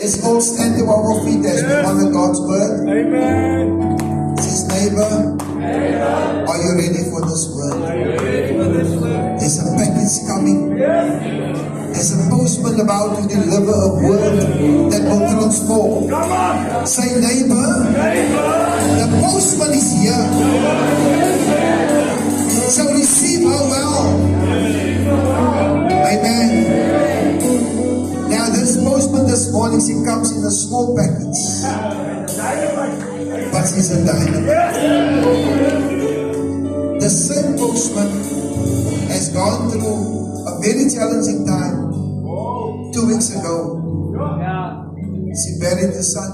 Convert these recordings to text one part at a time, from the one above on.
Let's all stand to our feet as we honor God's word. Amen. Says neighbor, Amen. are you ready for this word? Are you ready for this word? There's a package coming. Yes. There's a postman about to deliver a word that will transform. Come on. Say neighbor, the postman is here. So receive her well. Amen. Now this postman this morning, she comes in a small package. But she's a dynamite. The same postman has gone through a very challenging time 2 weeks ago. She buried the son.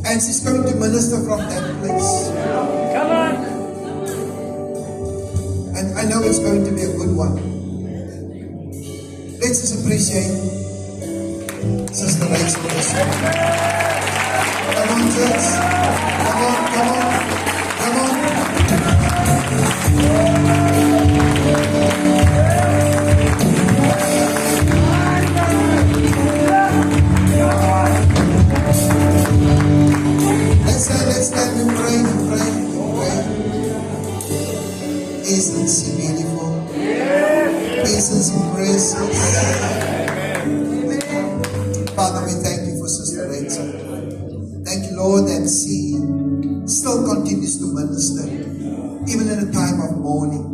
And she's going to minister from that place. Come on. And I know it's going to be a good one. Let's just appreciate Sister Rachel this morning. Come on, church. Come on, come on, come on. Let's stand and pray, pray, pray. Isn't she beautiful? Isn't she precious? Father, we thank you for Sister Rachel. Thank you, Lord, that she still continues to minister, even in a time of mourning,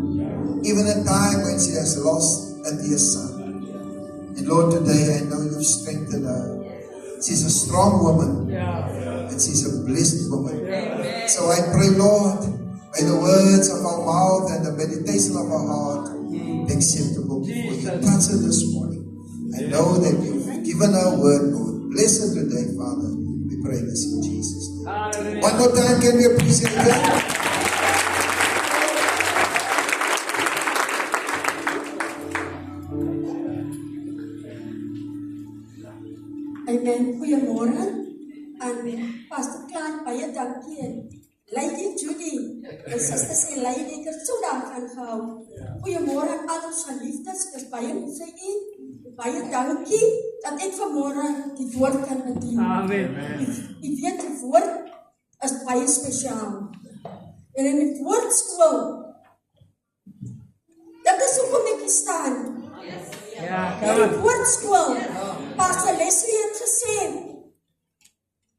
even in a time when she has lost a dear son. And Lord, today I know you've strengthened her. She's a strong woman, and she's a blessed woman. So I pray, Lord, may the words of our mouth and the meditation of our heart be acceptable before you. Touch her this morning. I know that you've given her word, Lord. Bless her today, Father. We pray this in Jesus' name. One more time, can we appreciate her? Amen. Goeiemôre aan Pastor Klein, baie dankie. Lady Judy, en Sister sê Lady, ek het so daarvan gehou. Goeiemôre aan al ons geliefdes, ek is baie lief vir u. Baie dankie dat ek vanmôre die woord kan bedien. Amen. U weet die woord is baie spesiaal. En in die woordskool, dit is hoekom ek hier staan. Ja, In die woordskool, Pastor Leslie het gesê,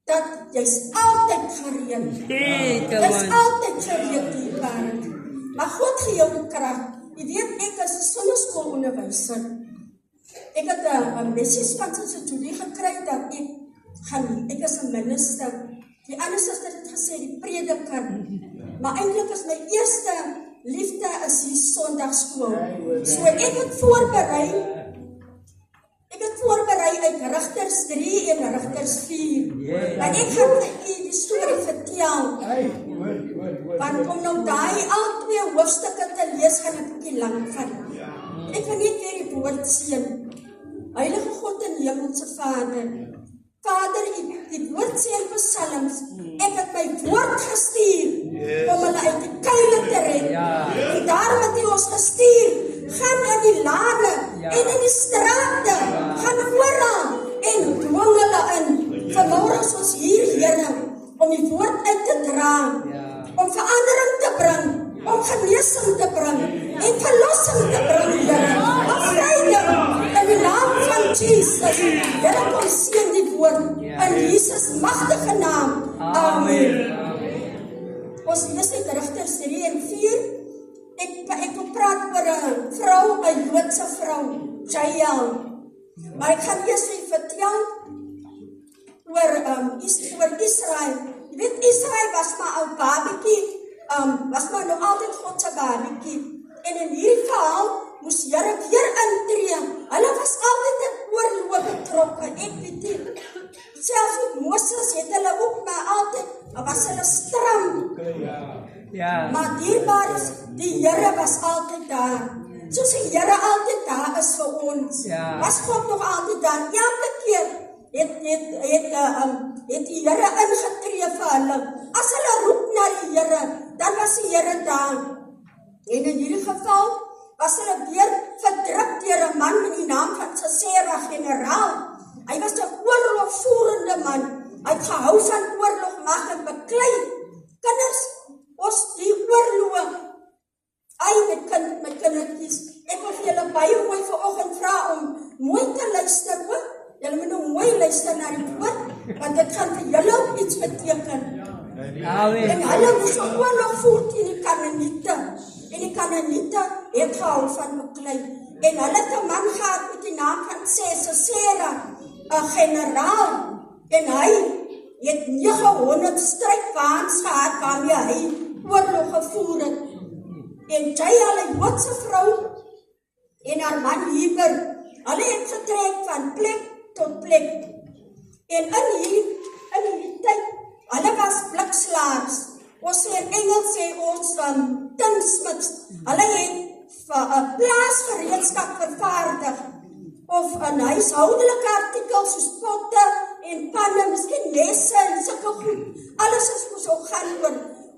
dat jy's altyd gereed. Jy's altyd gereed hier wêreld. Maar God gee jou die krag. Jy weet, ek is 'n sonneskoolonderwyser. Ek het 'n message van Sister Julie gekry dat ek is 'n minister. Die ander suster het gesê die prediker. Maar eintlik is my eerste liefde is die Sondagskool. So ek het voorberei uit Rigters 3 en Rigters 4. Maar ek gaan vir u die storie vertel. Want om nou daai al 2 hoofstukke te lees, gaan ek 'n bietjie lank vat. Ek wil net weer die woord seën. Heilige God en Hemelse Vader, die woord sê in Psalms, ek het my woord gestuur om hulle uit die kuile te red. En daarom het hy ons gestuur, gaan in die lade en in die strate, gaan oral en dwing hulle in. Vanmôre is ons hier, Here, om die woord uit te dra, om verandering te bring, om genesing te bring en verlossing te bring, Here. Bevrijding in die naam van Jesus. Here, kom seën die woord in Jesus magtige naam. Amen. Ons lees uit Rigters 3 en 4. Ek wil praat oor 'n vrou, 'n Joodse vrou, Jael. Maar ek gaan eers vir vertel oor Israel. Jy weet, Israel was maar 'n babatjie, was maar nog altyd God se babatjie. En in hierdie verhaal moes Here weer intree. Hulle was altyd in oorlog betrokke. Ek weet nie. Selfs met Moses het hulle ook maar altyd, was hulle stram. Maar dierbaar is, die Here was altyd daar. Soos die Here altyd daar is vir ons, was God nog altyd daar. Elke keer het die Here ingetree vir hulle. As hulle roep na die Here, dan was die Here daar. En in hierdie geval was hulle weer verdruk deur 'n man met die naam van Sisera, generaal. Hy was Hy het gehou van oorlog, mag en beklei. Kinders, ons die oorlog. My kindertjies, ek wil vir julle baie mooi vanoggend vra om mooi te luister ook. Julle moet nou mooi luister na die woord, want dit gaan vir julle ook iets beteken. En hulle moes 'n oorlog voer teen die Kanaaniete. En die Kanaaniete het gehou van beklei. En hulle het 'n man gehad met die naam van Sisera, 'n generaal. En hy het 900 strydwaans gehad waarmee hy oorlog gevoer het. En Jael, 'n Joodse vrou, en haar man Heber, hulle het getrek van plek tot plek. En in hierdie tyd, hulle was blikslaers. Ons sê in Engels sê ons tinsmits. Hulle het 'n plaasgereedskap vervaardig of 'n huishoudelike artikel soos potte en panne, miskien lesse en sulke goed. Alles is moes ook gaan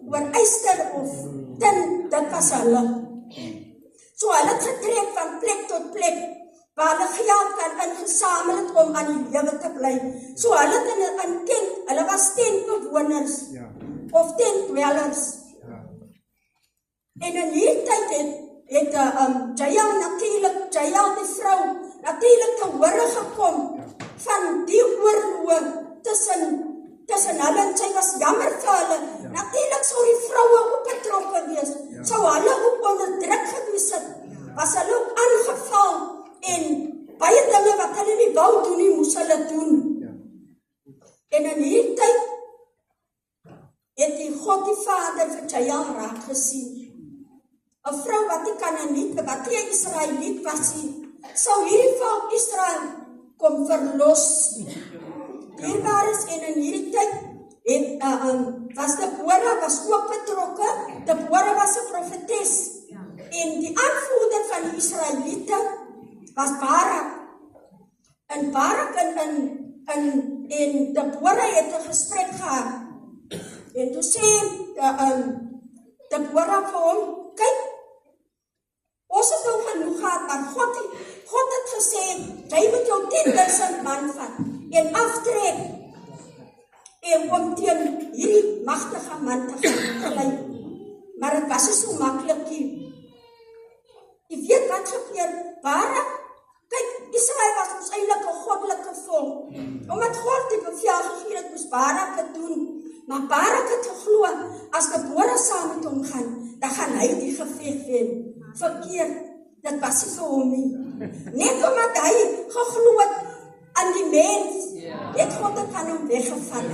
oor yster of tin, dit was hulle. So hulle het getrek van plek tot plek, waar hulle geld kan ingesamel het om aan die lewe te bly. So hulle het in tent, hulle was tentbewoners, of tentdwellers. En in hierdie tyd het Jael natuurlik, Jael die vrou, natuurlik te hore gekom van die oorlog tussen hulle, en sy was jammer vir hulle. Natuurlik sou die vroue ook betrokke wees, sou hulle ook onder druk gewees het, was hulle ook aangeval, en baie dinge wat hulle nie wou doen nie, moes hulle doen. En in hierdie tyd het die God die Vader vir Jael raak gesien. 'n vrou wat die Kanaaniet, wat die Israeliet was, sou hierdie volk Israel kom verlos. Hierbaar is, en in hierdie tyd was Deborah was ook betrokke. Deborah was 'n profetes. En die aanvoerder van die Israeliete was Barak. En Barak en Deborah het 'n gesprek gehad. En toe sê Deborah vir hom, kyk, ons het nou genoeg gehad, maar God het gesê, jy moet jou 10.000 man vat en aftrek en om teen hierdie magtige man te gaan gelei. Maar het was nie so maklik nie. Jy weet wat gebeur, Barak, kyk, Israel was ons eintlik 'n goddelike volk. Omdat God die bevel gegee het, moes Barak het doen. Maar Barak het geglo, as Deborah saam met hom gaan, dan gaan hy die geveg wen. Verkeerd, dit was nie vir hom nie. Net omdat hy geglo het aan die mens, het God het van hom weggevat.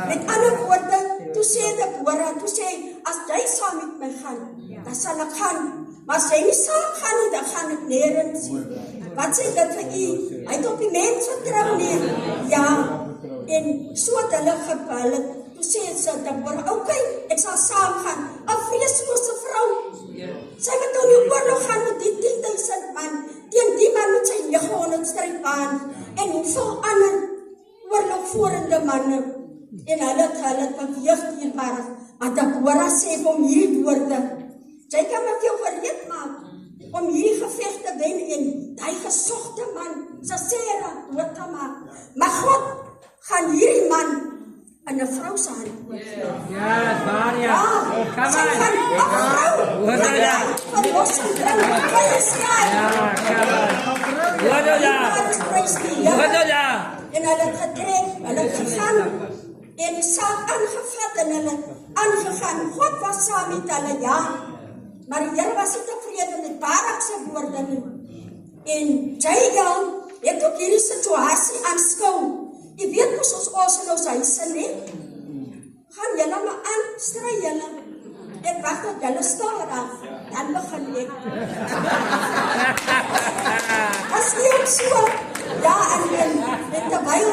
Met ander woorde, toe sê Deborah, as jy saam met my gaan, dan sal ek gaan. Maar as jy nie saam gaan nie, dan gaan ek nergens nie. Wat sê dit vir u? Hy het op die mens vertrou nie. Ja, en so het hulle gebel. Toe sê sy Deborah, okay, ek sal saam gaan. 'n vreeslose vrou. Sy moet nou nie oorlog gaan met die 10.000 man, teen die man met sy 900 strydwaans, en hoeveel ander oorlogvoerende manne. En hulle beweeg teen Barak. Maar Deborah sê vir hom hierdie woorde, jy kan met jou gereed maak, om hierdie geveg te wen en die gesogte man, Sisera, dood te maak. Maar God gaan hierdie man in 'n vrou se hand oorgee. Maria. Come Sy gaan 'n vrou verlossing bring. En hulle het getrek, hulle het gegaan, en die saak aangevat, en hulle aangegaan. God was saam met hulle, ja. Maar die Here was nie tevrede met Barak se woorde nie. En Jael het ook hierdie situasie aanskou. Jy weet mos ons in ons huise nie. Gaan julle maar aan, stry julle. Ek wag tot julle stil raak, dan begin ek. As jy ook so, ja, en terwyl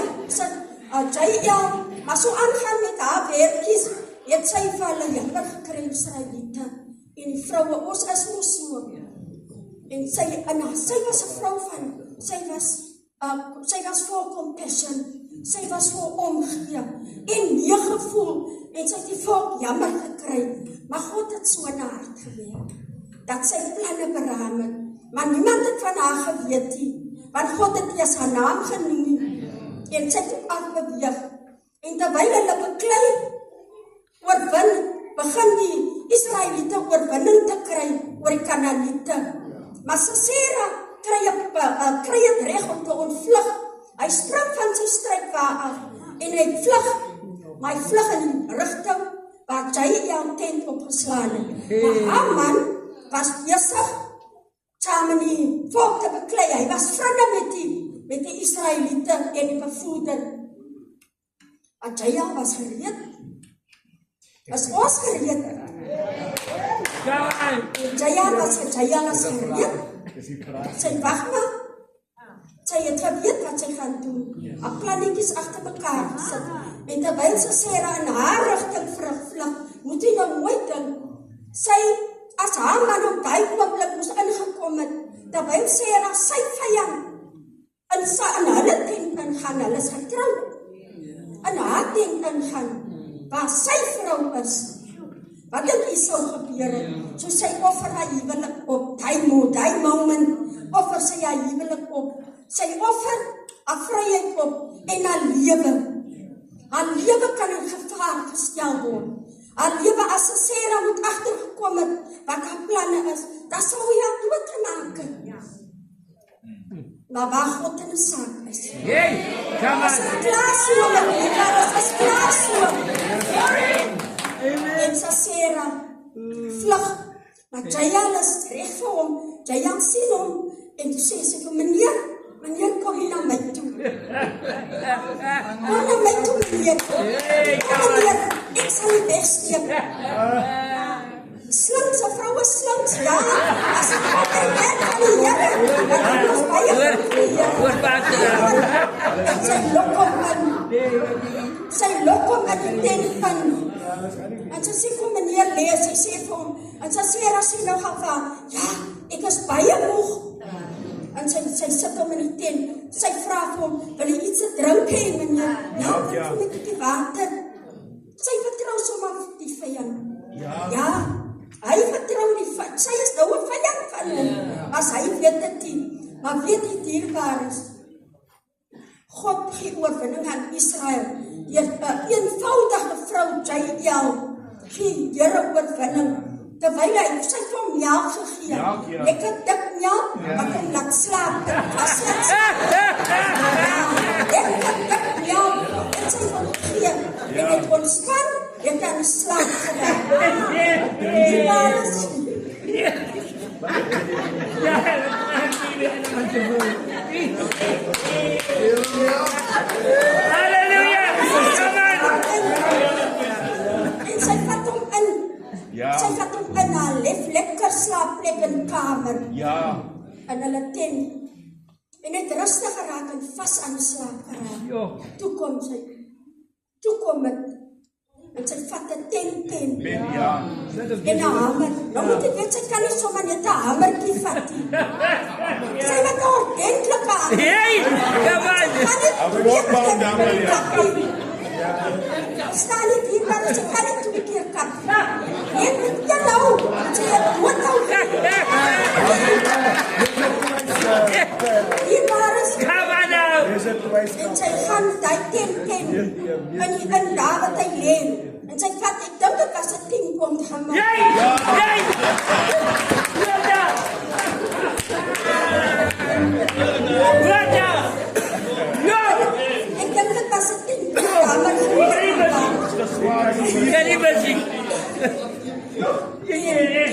sy Jael, maar so aangaan met haar werkies, het sy vir hulle jammer gekry, Israeliete. En die vroue, ons is mos so. En sy was 'n vrou van, sy was vol compassion, sy was vol omgee, en meegevoel, en sy het die volk jammer gekry, maar God het so na hart gewerk, dat sy planne beraam het, maar niemand het van haar geweet nie, want God het eers haar naam genoem, en sy het ook afbeweeg, En terwyl hulle beklei, begin die Israeliete oorwinning te kry oor die Kanaaniete. Maar Sisera kry het reg om te ontvlug. Hy spring van sy strydwa af en hy vlug, maar hy vlug in die rigting waar Jael tent opgeslaan het. Maar Haman was besig saam met die volk te beklei. Hy was vriende met die Israeliete en die bevoerder. Maar Jael was gereed. Was ons gereed? Jael was gereed. Sy wag maar. Sy het geweet wat sy gaan doen. Haar plannetjies agter mekaar gesit. En terwyl Sisera in haar rigting vlug, moet jy nou nooit dink. Sy, as haar man op daai oomblik moes ingekom het, terwyl Sisera sy vyand in hulle tent ingaan, hulle is getroud. In haar tent ingaan, waar sy vrou is. Wat dink jy sou gebeur het? So sy offer haar huwelik op, daai moment, offer sy haar huwelik op. Sy offer haar vryheid op en haar lewe. Haar lewe kan in gevaar gestel word. Haar lewe as Sisera moet agtergekom het wat haar planne is, dan sou hy haar doodgemaak het. Maar waar God in die saak is. As is klaar so, as is klaar so. En Sisera vlug. Maar Jael is reg vir hom. Jael sien hom en toe sê sy vir meneer, kom hier na my toe. Kom na my toe, meneer. Kom meneer, ek sal nie wegsteek. Slinks, 'n vrou is slinks, ja. As ek kom in werk van die Here, dan is ons baie en sy lok hom in die tent in. En sy sê vir meneer lees, sy sê vir hom, en sy sê nou gaan van, ja, ek is baie moeg. En sy sit hom in die tent. Sy vra vir hom, wil jy iets te drink hê, meneer? Ja, kom met 'n bietjie water. Sy vertrou sommer die vyand. Ja, hy vertrou die vyand. Sy is nou 'n vyand van hom. As hy weet dit nie. Maar weet jy dierbaar is, God gee oorwinning aan Israel. Deur 'n eenvoudige vrou Jael gee Here oorwinning. Terwyl hy sy vir hom melk gegee. Ek het dik melk, wat hom laat slaap. As hy slaap. Ek het dik melk, en sy vir hom gegee. En het ontspan, en dan slaap gedaan. Die baas. Halleluja! En sy vat hom in. Sy vat hom in haar lekker slaapplek in kamer. In hulle tent. En het rustig geraak en vas aan die slaap geraak. Toe kom het. En sy vat 'n tent. En 'n hamer. Nou moet ek weet, sy kan nie sommer net 'n hamertjie vat nie. Sy wat nou ordentlik aan. Staan nie hier, maar sy kan nie 2 keer kap. Ek moet nou, sy het dood nou. Hier maar is. En sy gaan die tent in daar wat hy lê. En sy vat, ek dink dit was 'n 10 pond gemaak. Ek dink dit was 'n 10 pond gemaak.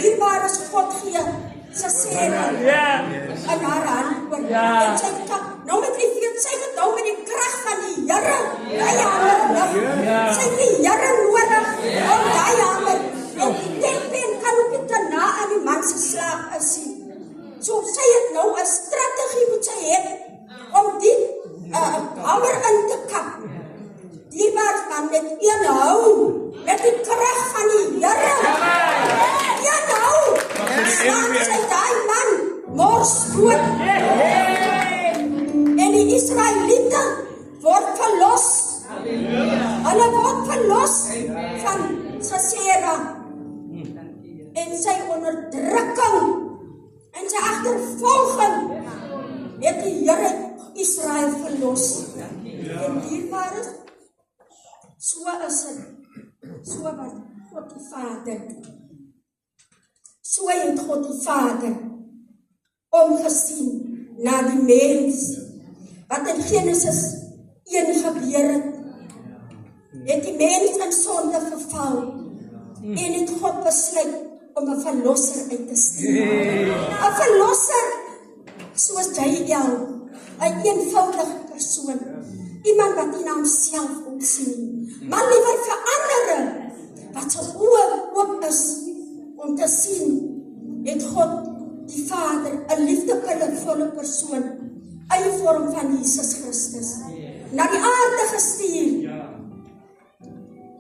Hier maar is God gee Sisera in haar hand oor. En sy kap, nou met die weet, sy het nou met die krag van die Here, die hamer, sy het die Here nodig, om die hamer, en die tempel kan ook nie te na aan die man se slaap is. So sy het nou 'n strategie moet sy hê, om die hamer in te kap. Die was man met een hou, met die krag van die Here. Een hou, slaan sy die man, mors dood. En die Israeliete word verlos. Hulle word verlos van Sisera. En sy onderdrukking, en sy agtervolging, het die Here Israel verlos. En dierbaar is, So is dit. So wat God die Vader. So het God die Vader omgesien na die mens. Wat in Genesis 1 gebeur het. Het die mens in sonde geval. En het God besluit om 'n verlosser uit te stuur. 'n Verlosser soos Jael, 'n eenvoudige persoon. Iemand wat nie na homself omsien, maar liewer vir ander wat sy oë oop is om te sien, het God die Vader, 'n liefdevolle persoon, eie vorm van Jesus Christus, na die aarde gestuur.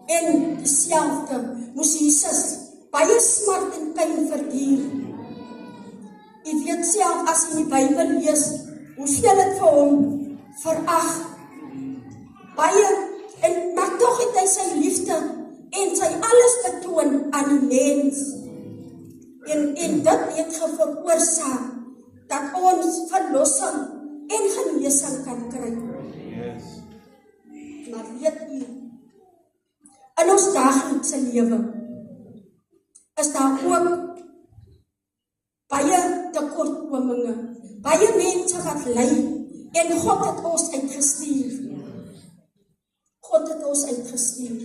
En dieselfde moes Jesus baie smart en pyn verduur. Jy weet self as jy die Bybel lees, hoeveel het vir hom verag. Baie, maar tog het hy sy liefde en sy alles betoon aan die mens. En dit het veroorsaak dat ons verlossing en genesing kan kry. Maar weet u, in ons daaglikse lewe is daar ook baie tekortkominge, baie mense wat ly, en God het ons uitgestuur. God het ons uitgestuur.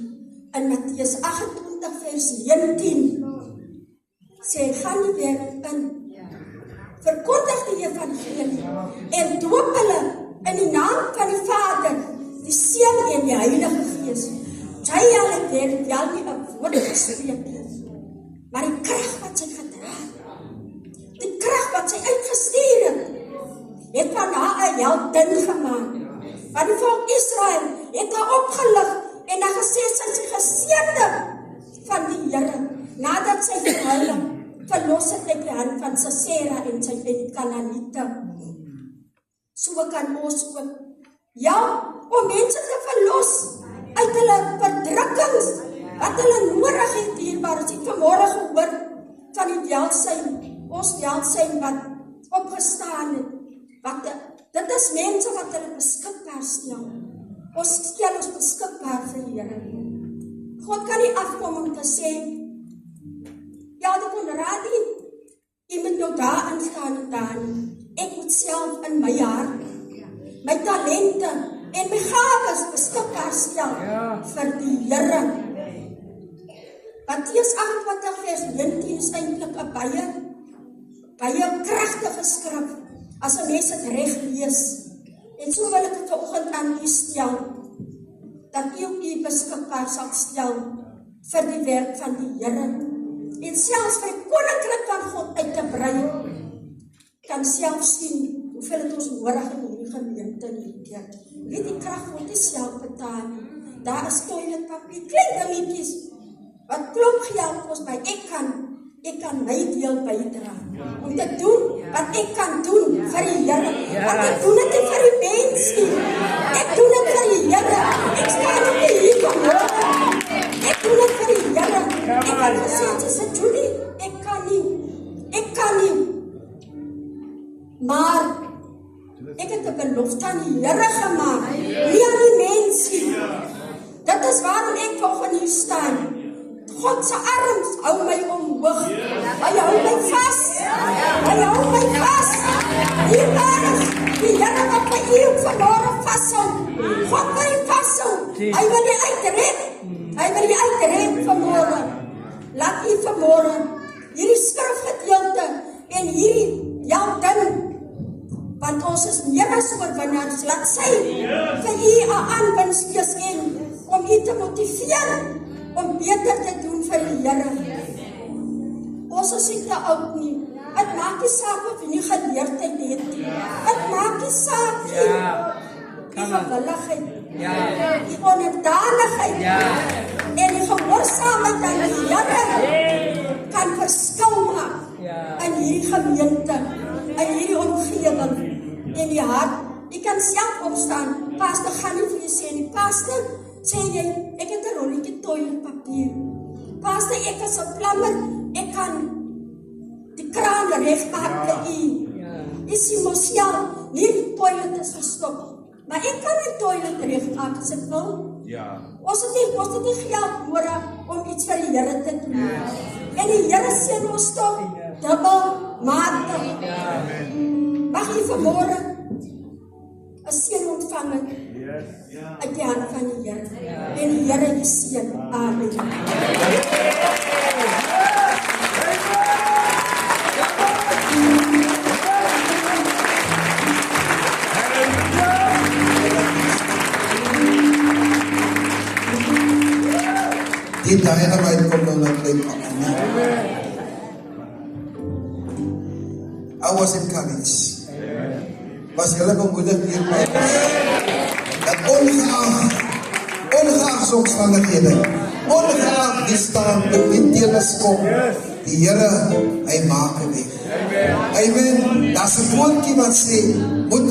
In Matteus 28 vers 19 sê, gaan die wêreld in, verkondig die evangelie en doop hulle in die naam van die Vader, die Seun en die Heilige Gees. Jy het wel nie 'n woord gespreek nie, maar die krag wat sy gedra het, die krag wat sy uitgestuur het van haar 'n heldin gemaak. Want die volk Israel het haar opgelig en haar gesê sy is die geseënde van die Here, nadat sy vir hulle verlos het uit die hand van Sisera en sy Kanaaniete. So kan ons ook, om mense te verlos uit hulle verdrukkings, wat hulle nodig het dierbaar. As ek vanmôre gehoor van die welsyn, ons welsyn wat opgestaan het, dit is mense wat hulle beskikbaar stel. Ons stel ons beskikbaar vir die Here. God kan nie afkom om te sê, die Konrad, jy moet nou daar instaan en daar. Ek moet self in my hart, my talente en my gawes beskikbaar stel vir die Here. Matteus 28 vers 19 is eintlik 'n baie kragtige skrif, as 'n mens dit reg lees. En so wil ek dit vanoggend aan u stel, dat u beskikbaar sal stel vir die werk van die Here. En selfs vir die koninkryk van God uit te brei, kan self sien hoeveel het ons nodig in hierdie gemeente in die kerk. Weet die krag word nie self betaal nie. Daar is toiletpapier, klein dingetjies, wat klomp geld kos, maar ek kan my deel bydra. Om te doen wat ek kan doen vir die Here. Want ek doen dit nie vir die mens nie. Ek doen dit vir die Here. Ek staan nie hier vanmôre. Ek doen dit vir die Here. Ek het gesê, sy Julie, ek kan nie. Maar ek het 'n belofte aan die Here gemaak, nie aan die mens nie. Dit is waarom ek vanoggend hier staan. God se arms hou my omhoog. Hy hou my vas. Hier is die Here wat my hier vanmôre vashou. God wil my vashou. Hy wil my uitred vanmôre. Laat u vanmôre hierdie skrifgedeelte en hierdie ding, want ons is meer as oorwinnaars. Laat sy vir u 'n aanwinst gee om u te motiveer om beter te doen vir die Here. Ons is nie te oud nie. Het maak nie saak of jy nie geleerdheid het. Het maak nie saak nie. Die gewilligheid, die onderdanigheid en die gehoorsaamheid aan die Here kan verskil maak in hierdie gemeente, in hierdie omgewing, in die hart. Jy kan self opstaan. Pastor gaan nie vir jy sê nie. Pastor, sê jy, ek het 'n rolletjie toiletpapier. Pastor, ek is 'n plammer, ek kan die kraan regmaak vir u. Jy sien mos nie die toilet is gestop, maar ek kan die toilet regmaak as ek wil. Ons het nie geld nodig om iets vir die Here te doen. En die Here seën ons tog dubbelmatig. Mag jy vanmôre 'n seën ontvang het uit die hand van die Here. En die Here die seën. Amen. Die dynamite kom nou net uit pak. I was encouraged. Was julle bemoedig deur my? Dat ongeag omstandighede, ongeag die staan die teeles kom, die Here, hy maak 'n weg. Amen. Daar's 'n woordjie wat sê, moet